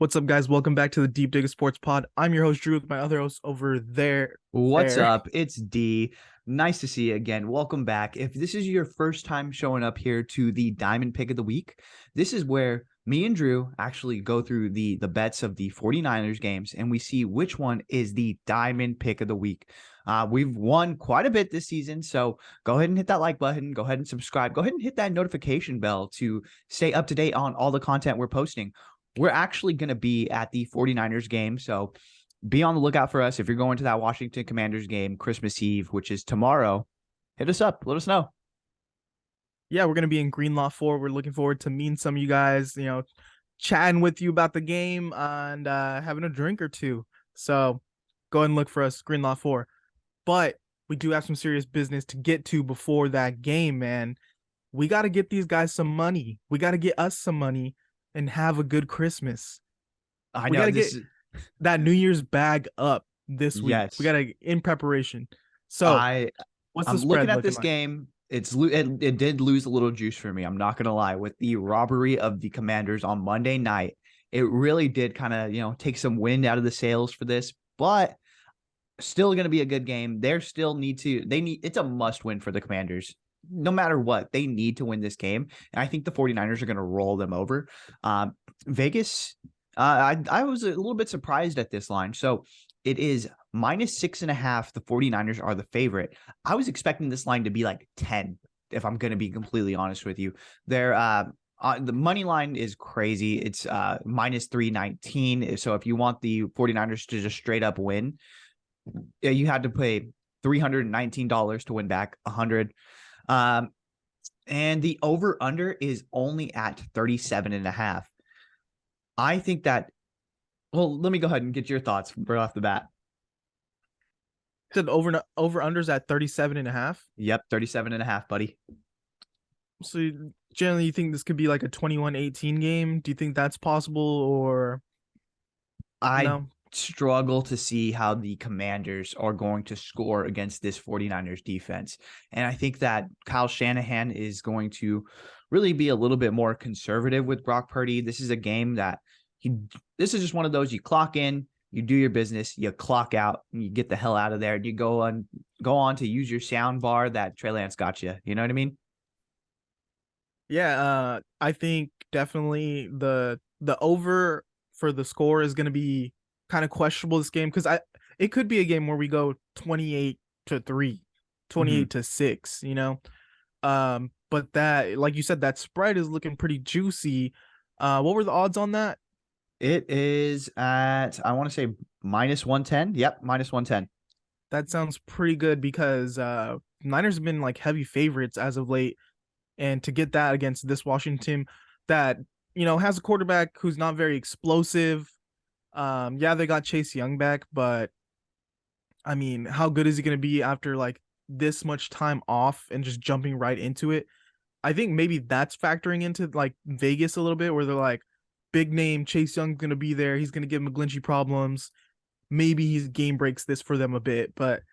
What's up, guys? Welcome back to the Deep Dig Sports Pod. I'm your host, Drew, with my other host over there. What's There. up? It's D. Nice to see you again. Welcome back. If this is your first time showing up here to the Diamond Pick of the Week, this is where me and Drew actually go through the bets of the 49ers games and we see which one is the Diamond Pick of the Week. We've won quite a bit this season, so go ahead and hit that like button. Go ahead and subscribe. Go ahead and hit that notification bell to stay up to date on all the content we're posting. We're actually going to be at the 49ers game, so be on the lookout for us. If you're going to that Washington Commanders game Christmas Eve, which is tomorrow, hit us up. Let us know. Yeah, we're going to be in Greenlaw 4. We're looking forward to meeting some of you guys, chatting with you about the game and having a drink or two. So go ahead and look for us, Greenlaw 4. But we do have some serious business to get to before that game, man. We got to get these guys some money. We got to get us some money and have a good Christmas. I We got know to get this is that New Year's bag up this week. We yes. got to in preparation. So, I what's the I'm looking spread at looking this like? game. It did lose a little juice for me. I'm not gonna lie. With the robbery of the Commanders on Monday night, it really did kind of take some wind out of the sails for this. But still going to be a good game. It's a must win for the Commanders. No matter what, they need to win this game. And I think the 49ers are going to roll them over. Vegas, I was a little bit surprised at this line. So it is -6.5. The 49ers are the favorite. I was expecting this line to be like 10, if I'm going to be completely honest with you. The money line is crazy. It's -319. So if you want the 49ers to just straight up win, you had to pay $319 to win back 100. And the over under is only at 37.5. I think that, well, let me go ahead and get your thoughts right off the bat. Said over unders at 37.5. Yep, 37.5, buddy. So generally you think this could be like a 21-18 game? Do you think that's possible or I no? struggle to see how the Commanders are going to score against this 49ers defense. And I think that Kyle Shanahan is going to really be a little bit more conservative with Brock Purdy. This is a game that this is just one of those you clock in, you do your business, you clock out, and you get the hell out of there. And you go on to use your sound bar that Trey Lance got you. You know what I mean? Yeah, I think definitely the over for the score is going to be kind of questionable this game because it could be a game where we go 28-3, Mm-hmm. 28-6, but that, like you said, that spread is looking pretty juicy. What were the odds on that? It is at, I want to say -110. Yep, -110. That sounds pretty good because Niners have been like heavy favorites as of late, and to get that against this Washington team that has a quarterback who's not very explosive. Yeah, they got Chase Young back, but I mean, how good is he going to be after like this much time off and just jumping right into it? I think maybe that's factoring into like Vegas a little bit, where they're like, big name Chase Young's going to be there. He's going to give McGlinchey problems. Maybe his game breaks this for them a bit, but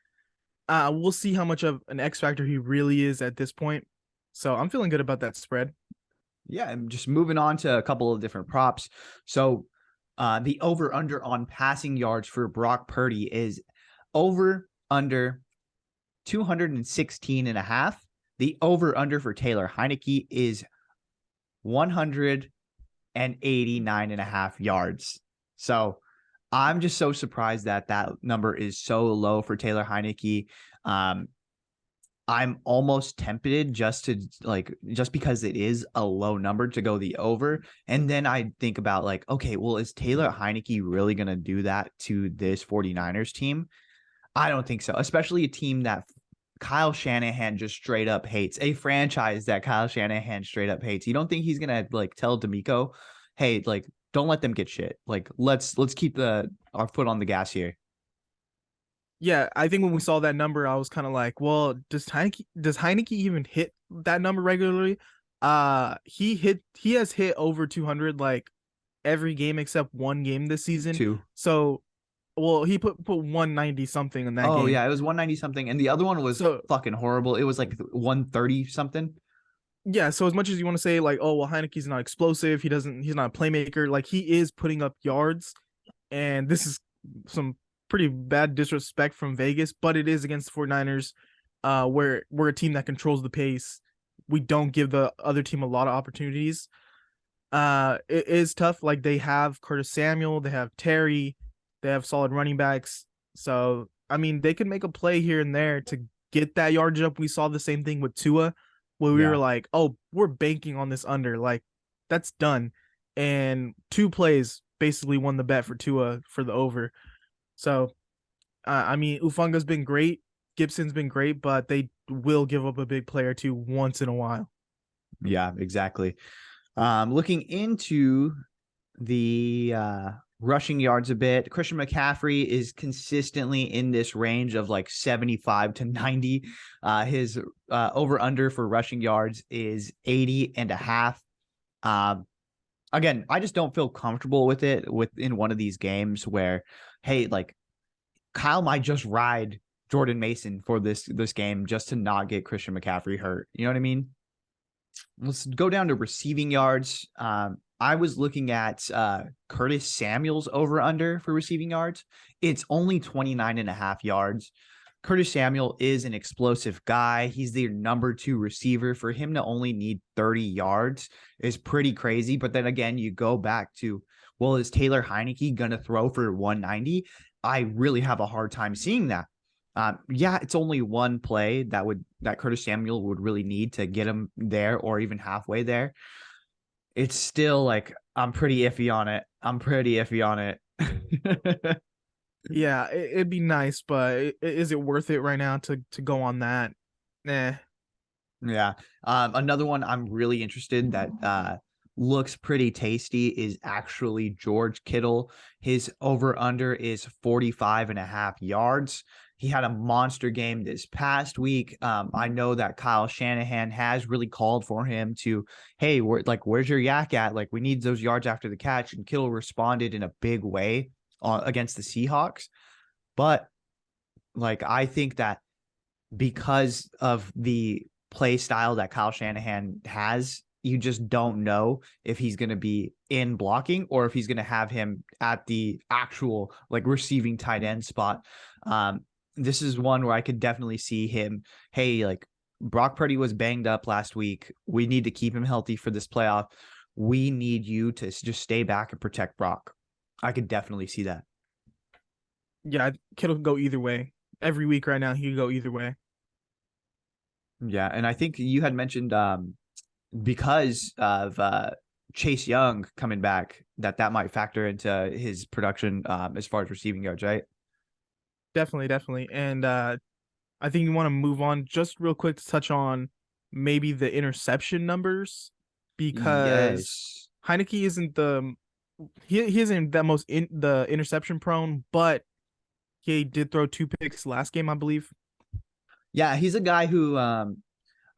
we'll see how much of an X factor he really is at this point. So I'm feeling good about that spread. Yeah, and just moving on to a couple of different props. So the over under on passing yards for Brock Purdy is over under 216.5. The over under for Taylor Heineke is 189.5 yards. So I'm just so surprised that that number is so low for Taylor Heineke. I'm almost tempted just because it is a low number to go the over. And then I think about like, okay, well, is Taylor Heineke really going to do that to this 49ers team? I don't think so, especially a team that Kyle Shanahan just straight up hates, a franchise that Kyle Shanahan straight up hates. You don't think he's going to like tell D'Amico, hey, like, don't let them get shit. Like, let's keep our foot on the gas here. Yeah, I think when we saw that number, I was kind of like, well, does Heineke even hit that number regularly? He has hit over 200 like every game except one game this season. Too. So, well, he put 190 something in that Oh game. yeah, it was 190 something, and the other one was So fucking horrible. It was like 130 something. Yeah, so as much as you want to say like, oh well, Heineke's not explosive, he's not a playmaker, like he is putting up yards, and this is some pretty bad disrespect from Vegas, but it is against the 49ers, where we're a team that controls the pace. We don't give the other team a lot of opportunities. It is tough. Like they have Curtis Samuel, they have Terry, they have solid running backs. So I mean, they could make a play here and there to get that yardage up. We saw the same thing with Tua, where we were Yeah. like, "Oh, we're banking on this under." Like that's done, and two plays basically won the bet for Tua for the over. So I mean, Ufanga's been great, Gibson's been great, but they will give up a big play or two once in a while. Yeah, exactly. Looking into the rushing yards a bit, Christian McCaffrey is consistently in this range of like 75 to 90. His over under for rushing yards is 80 and a half. Again, I just don't feel comfortable with it within one of these games where, hey, like Kyle might just ride Jordan Mason for this game just to not get Christian McCaffrey hurt. You know what I mean? Let's go down to receiving yards. I was looking at Curtis Samuel's over under for receiving yards. It's only 29 and a half yards. Curtis Samuel is an explosive guy. He's the number 2 receiver. For him to only need 30 yards is pretty crazy. But then again, you go back to, well, is Taylor Heineke going to throw for 190? I really have a hard time seeing that. Yeah, it's only one play that Curtis Samuel would really need to get him there or even halfway there. It's still like I'm pretty iffy on it. I'm pretty iffy on it. Yeah, it'd be nice, but is it worth it right now to go on that? Nah. Yeah. Another one I'm really interested that looks pretty tasty is actually George Kittle. His over under is 45 and a half yards. He had a monster game this past week. I know that Kyle Shanahan has really called for him to, hey, where's your yak at? Like, we need those yards after the catch. And Kittle responded in a big way against the Seahawks. But like, I think that because of the play style that Kyle Shanahan has, you just don't know if he's going to be in blocking or if he's going to have him at the actual like receiving tight end spot. This is one where I could definitely see him. Hey, like Brock Purdy was banged up last week. We need to keep him healthy for this playoff. We need you to just stay back and protect Brock. I could definitely see that. Yeah, Kittle could go either way. Every week right now, he could go either way. Yeah, and I think you had mentioned because of Chase Young coming back, that might factor into his production as far as receiving yards, right? Definitely, definitely. And I think you want to move on just real quick to touch on maybe the interception numbers because Yes. Heineke isn't he isn't that most in the interception prone, but he did throw 2 picks last game, I believe. Yeah, he's a guy who I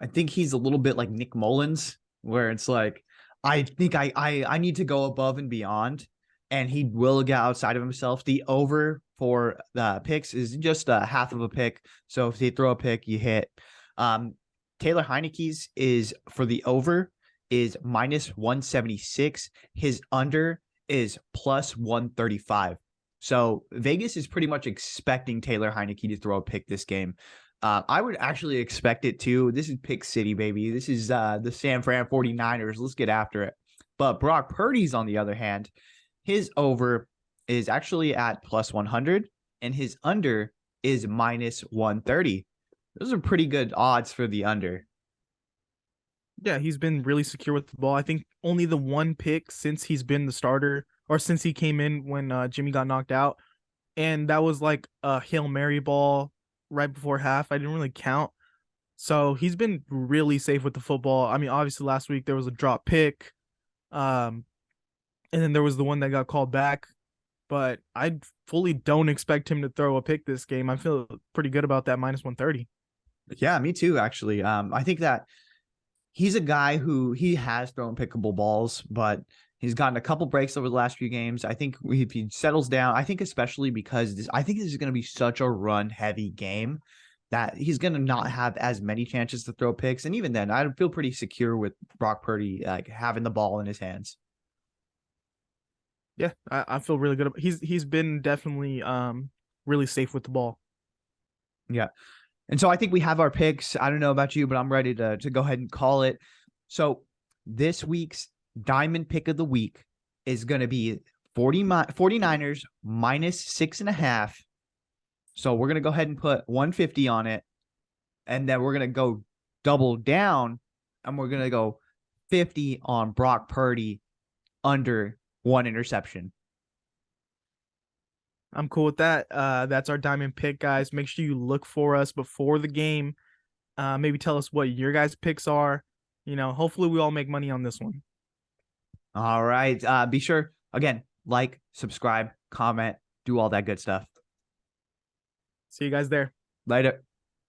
think he's a little bit like Nick Mullins, where it's like I think I need to go above and beyond, and he will get outside of himself. The over for the picks is just a half of a pick, so if they throw a pick, you hit. Um, Taylor Heineke's is for the over is minus 176. His under is plus 135. So Vegas is pretty much expecting Taylor Heineke to throw a pick this game. I would actually expect it too. This is Pick City, baby. This is the San Fran 49ers. Let's get after it. But Brock Purdy's, on the other hand, his over is actually at plus 100 and his under is minus 130. Those are pretty good odds for the under. Yeah, he's been really secure with the ball. I think only the 1 pick since he's been the starter or since he came in when Jimmy got knocked out. And that was like a Hail Mary ball right before half. I didn't really count. So he's been really safe with the football. I mean, obviously last week there was a drop pick. Um, and then there was the one that got called back. But I fully don't expect him to throw a pick this game. I feel pretty good about that minus 130. Yeah, me too, actually. I think that he's a guy who he has thrown pickable balls, but he's gotten a couple breaks over the last few games. I think if he settles down, I think especially because I think this is going to be such a run heavy game that he's going to not have as many chances to throw picks. And even then, I feel pretty secure with Brock Purdy like having the ball in his hands. Yeah, I feel really good. He's been definitely really safe with the ball. Yeah. And so I think we have our picks. I don't know about you, but I'm ready to go ahead and call it. So this week's diamond pick of the week is going to be 49ers minus 6.5. So we're going to go ahead and put 150 on it. And then we're going to go double down and we're going to go 50 on Brock Purdy under 1 interception. I'm cool with that. That's our diamond pick, guys. Make sure you look for us before the game. Maybe tell us what your guys' picks are. Hopefully we all make money on this one. All right. Be sure, again, like, subscribe, comment, do all that good stuff. See you guys there. Later.